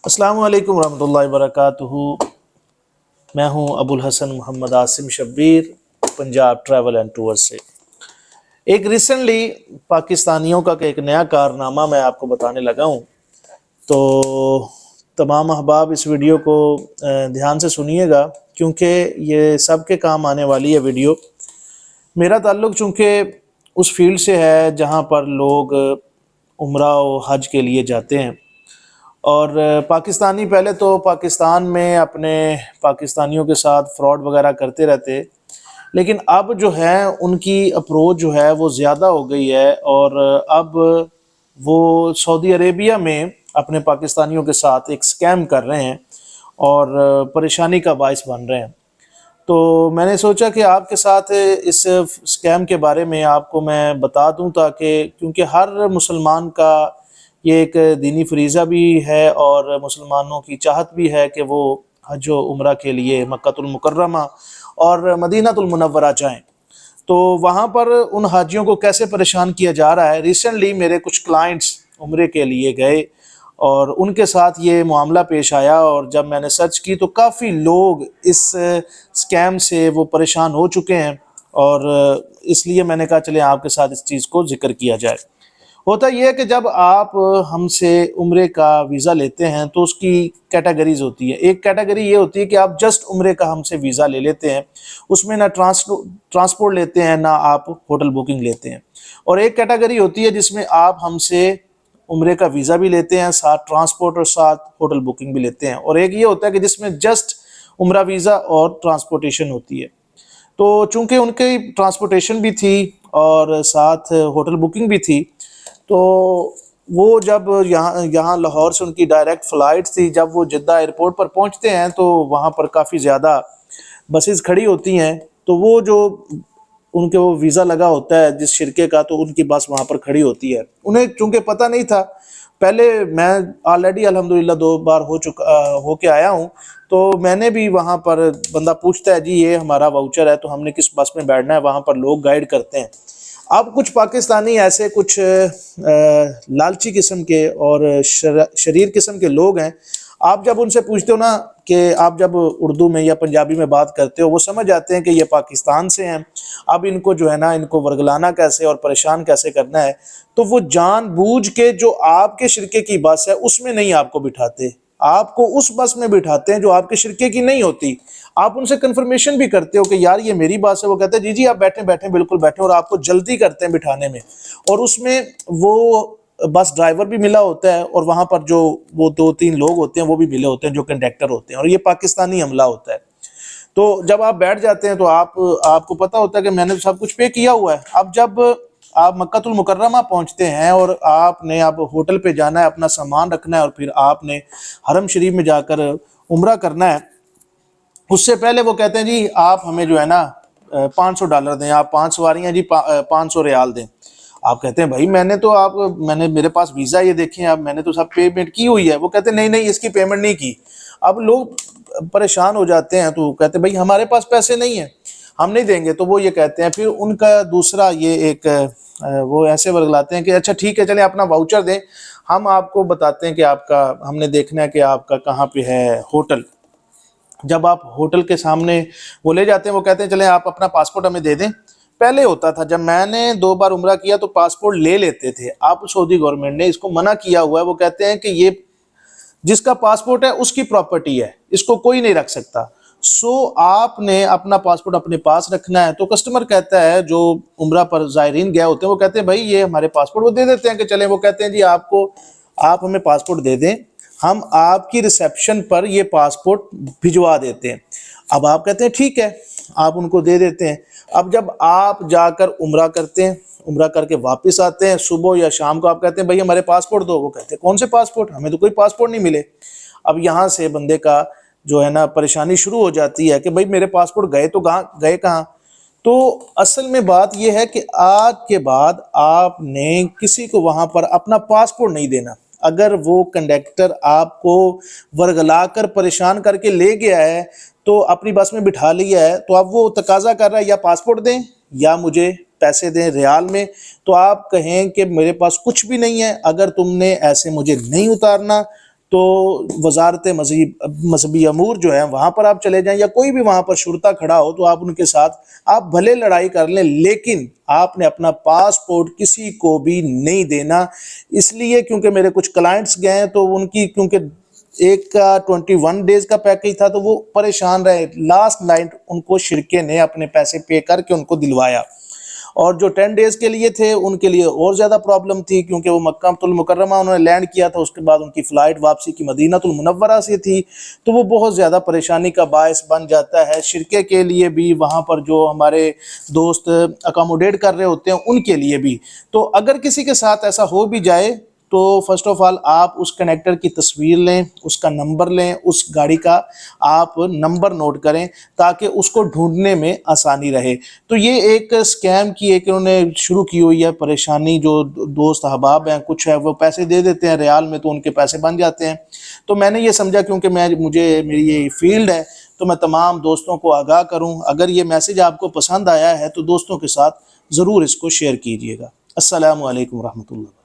السلام علیکم ورحمۃ اللہ وبرکاتہ۔ میں ہوں Abu Alhassan Muhammad Asim Shabbir, Punjab travel and tour سے۔ ایک ریسنٹلی پاکستانیوں کا ایک نیا کارنامہ میں آپ کو بتانے لگا ہوں، تو تمام احباب اس ویڈیو کو دھیان سے سنیے گا، کیونکہ یہ سب کے کام آنے والی ہے ویڈیو۔ میرا تعلق چونکہ اس فیلڈ سے ہے جہاں پر لوگ عمرہ و حج کے لیے جاتے ہیں، اور پاکستانی پہلے تو پاکستان میں اپنے پاکستانیوں کے ساتھ فراڈ وغیرہ کرتے رہتے، لیکن اب جو ہے ان کی اپروچ جو ہے وہ زیادہ ہو گئی ہے، اور اب وہ سعودی عربیہ میں اپنے پاکستانیوں کے ساتھ ایک سکیم کر رہے ہیں اور پریشانی کا باعث بن رہے ہیں۔ تو میں نے سوچا کہ آپ کے ساتھ اس سکیم کے بارے میں آپ کو میں بتا دوں، تاکہ کیونکہ ہر مسلمان کا یہ ایک دینی فریضہ بھی ہے اور مسلمانوں کی چاہت بھی ہے کہ وہ حج و عمرہ کے لیے مکہ المکرمہ اور مدینہ المنورہ جائیں، تو وہاں پر ان حاجیوں کو کیسے پریشان کیا جا رہا ہے۔ ریسنٹلی میرے کچھ کلائنٹس عمرے کے لیے گئے اور ان کے ساتھ یہ معاملہ پیش آیا، اور جب میں نے سرچ کی تو کافی لوگ اس سکیم سے وہ پریشان ہو چکے ہیں، اور اس لیے میں نے کہا چلیں آپ کے ساتھ اس چیز کو ذکر کیا جائے۔ ہوتا یہ ہے کہ جب آپ ہم سے عمرے کا ویزا لیتے ہیں تو اس کی کیٹیگریز ہوتی ہے۔ ایک کیٹیگری یہ ہوتی ہے کہ آپ جسٹ عمرے کا ہم سے ویزا لے لیتے ہیں، اس میں نہ ٹرانسپورٹ لیتے ہیں نہ آپ ہوٹل بکنگ لیتے ہیں، اور ایک کیٹیگری ہوتی ہے جس میں آپ ہم سے عمرے کا ویزا بھی لیتے ہیں، ساتھ ٹرانسپورٹ اور ساتھ ہوٹل بکنگ بھی لیتے ہیں، اور ایک یہ ہوتا ہے کہ جس میں جسٹ عمرہ ویزا اور ٹرانسپورٹیشن ہوتی ہے۔ تو چونکہ ان کی ٹرانسپورٹیشن بھی تھی اور ساتھ ہوٹل بکنگ بھی تھی، تو وہ جب یہاں لاہور سے ان کی ڈائریکٹ فلائٹ تھی، جب وہ جدہ ایئرپورٹ پر پہنچتے ہیں تو وہاں پر کافی زیادہ بسز کھڑی ہوتی ہیں، تو وہ جو ان کے وہ ویزا لگا ہوتا ہے جس شرکے کا، تو ان کی بس وہاں پر کھڑی ہوتی ہے۔ انہیں چونکہ پتہ نہیں تھا، پہلے میں آلریڈی الحمدللہ 2 بار ہو کے آیا ہوں، تو میں نے بھی وہاں پر بندہ پوچھتا ہے جی یہ ہمارا واؤچر ہے تو ہم نے کس بس میں بیٹھنا ہے، وہاں پر لوگ گائیڈ کرتے ہیں۔ اب کچھ پاکستانی ایسے کچھ لالچی قسم کے اور شریر قسم کے لوگ ہیں، آپ جب ان سے پوچھتے ہو نا کہ آپ جب اردو میں یا پنجابی میں بات کرتے ہو، وہ سمجھ جاتے ہیں کہ یہ پاکستان سے ہیں، اب ان کو جو ہے نا ان کو ورگلانا کیسے اور پریشان کیسے کرنا ہے، تو وہ جان بوجھ کے جو آپ کے شرکے کی بس ہے اس میں نہیں آپ کو بٹھاتے، آپ کو اس بس میں بٹھاتے ہیں جو آپ کے شرکے کی نہیں ہوتی۔ آپ ان سے کنفرمیشن بھی کرتے ہو کہ یار یہ میری بس ہے، وہ کہتے ہیں جی جی آپ بیٹھیں بیٹھیں بالکل بیٹھیں، اور آپ کو جلدی کرتے ہیں بٹھانے میں، اور اس میں وہ بس ڈرائیور بھی ملا ہوتا ہے، اور وہاں پر جو وہ 2-3 لوگ ہوتے ہیں وہ بھی ملے ہوتے ہیں جو کنڈکٹر ہوتے ہیں، اور یہ پاکستانی عملہ ہوتا ہے۔ تو جب آپ بیٹھ جاتے ہیں تو آپ کو پتہ ہوتا ہے کہ میں نے سب کچھ پے کیا ہوا ہے۔ اب جب آپ مکہ المکرمہ پہنچتے ہیں اور آپ نے اب ہوٹل پہ جانا ہے، اپنا سامان رکھنا ہے، اور پھر آپ نے حرم شریف میں جا کر عمرہ کرنا ہے، اس سے پہلے وہ کہتے ہیں جی آپ ہمیں جو ہے نا $500 دیں، آپ 5 سواریاں جی 500 ریال دیں۔ آپ کہتے ہیں بھائی میں نے میرے پاس ویزا یہ دیکھیں، اب میں نے تو سب پیمنٹ کی ہوئی ہے۔ وہ کہتے ہیں نہیں نہیں اس کی پیمنٹ نہیں کی۔ اب لوگ پریشان ہو جاتے ہیں، تو کہتے ہیں بھائی ہمارے پاس پیسے نہیں ہیں، ہم نہیں دیں گے۔ تو وہ یہ کہتے ہیں، پھر ان کا دوسرا یہ ایک وہ ایسے ورگلاتے ہیں کہ اچھا ٹھیک ہے چلیں اپنا واؤچر دیں، ہم آپ کو بتاتے ہیں کہ آپ کا ہم نے دیکھنا ہے کہ آپ کا کہاں پہ ہے ہوٹل۔ جب آپ ہوٹل کے سامنے وہ لے جاتے ہیں، وہ کہتے ہیں چلیں آپ اپنا پاسپورٹ ہمیں دے دیں۔ پہلے ہوتا تھا، جب میں نے 2 بار عمرہ کیا تو پاسپورٹ لے لیتے تھے، اب سعودی گورنمنٹ نے اس کو منع کیا ہوا ہے۔ وہ کہتے ہیں کہ یہ جس کا پاسپورٹ ہے اس کی پراپرٹی ہے، اس کو کوئی نہیں رکھ سکتا، سو آپ نے اپنا پاسپورٹ اپنے پاس رکھنا ہے۔ تو کسٹمر کہتا ہے، جو عمرہ پر زائرین گئے ہوتے ہیں وہ کہتے ہیں بھائی یہ ہمارے پاسپورٹ، وہ دے دیتے ہیں کہ چلیں، وہ کہتے ہیں جی آپ ہمیں پاسپورٹ دے دیں، ہم آپ کی ریسیپشن پر یہ پاسپورٹ بھجوا دیتے ہیں۔ اب آپ کہتے ہیں ٹھیک ہے، آپ ان کو دے دیتے ہیں۔ اب جب آپ جا کر عمرہ کرتے ہیں، عمرہ کر کے واپس آتے ہیں، صبح یا شام کو آپ کہتے ہیں بھائی ہمارے پاسپورٹ دو۔ وہ کہتے ہیں کون سے پاسپورٹ، ہمیں تو کوئی پاسپورٹ نہیں ملے۔ اب یہاں سے بندے کا جو ہے نا پریشانی شروع ہو جاتی ہے کہ بھائی میرے پاسپورٹ گئے تو گئے کہاں۔ تو اصل میں بات یہ ہے کہ آج کے بعد آپ نے کسی کو وہاں پر اپنا پاسپورٹ نہیں دینا۔ اگر وہ کنڈکٹر آپ کو ورگلا کر پریشان کر کے لے گیا ہے تو اپنی بس میں بٹھا لیا ہے، تو اب وہ تقاضا کر رہا ہے یا پاسپورٹ دیں یا مجھے پیسے دیں ریال میں، تو آپ کہیں کہ میرے پاس کچھ بھی نہیں ہے، اگر تم نے ایسے مجھے نہیں اتارنا تو وزارت مذہبی امور جو ہے وہاں پر آپ چلے جائیں، یا کوئی بھی وہاں پر شرطا کھڑا ہو تو آپ ان کے ساتھ آپ بھلے لڑائی کر لیں، لیکن آپ نے اپنا پاسپورٹ کسی کو بھی نہیں دینا۔ اس لیے کیونکہ میرے کچھ کلائنٹس گئے ہیں تو ان کی کیونکہ ایک کا 21 ڈیز کا پیکیج تھا تو وہ پریشان رہے، لاسٹ نائٹ ان کو شرکے نے اپنے پیسے پے کر کے ان کو دلوایا، اور جو 10 ڈیز کے لیے تھے ان کے لیے اور زیادہ پرابلم تھی، کیونکہ وہ مکہ المکرمہ انہوں نے لینڈ کیا تھا، اس کے بعد ان کی فلائٹ واپسی کی مدینہ المنورہ سے تھی، تو وہ بہت زیادہ پریشانی کا باعث بن جاتا ہے شرکے کے لیے بھی، وہاں پر جو ہمارے دوست اکاموڈیٹ کر رہے ہوتے ہیں ان کے لیے بھی۔ تو اگر کسی کے ساتھ ایسا ہو بھی جائے تو فرسٹ آف آل آپ اس کنیکٹر کی تصویر لیں، اس کا نمبر لیں، اس گاڑی کا آپ نمبر نوٹ کریں تاکہ اس کو ڈھونڈنے میں آسانی رہے۔ تو یہ ایک اسکیم کی ایک انہوں نے شروع کی ہوئی ہے پریشانی، جو دوست احباب ہیں کچھ ہے وہ پیسے دے دیتے ہیں ریال میں تو ان کے پیسے بن جاتے ہیں۔ تو میں نے یہ سمجھا کیونکہ میری یہ فیلڈ ہے تو میں تمام دوستوں کو آگاہ کروں۔ اگر یہ میسج آپ کو پسند آیا ہے تو دوستوں کے ساتھ ضرور اس کو شیئر کیجیے گا۔ السلام علیکم ورحمۃ اللہ۔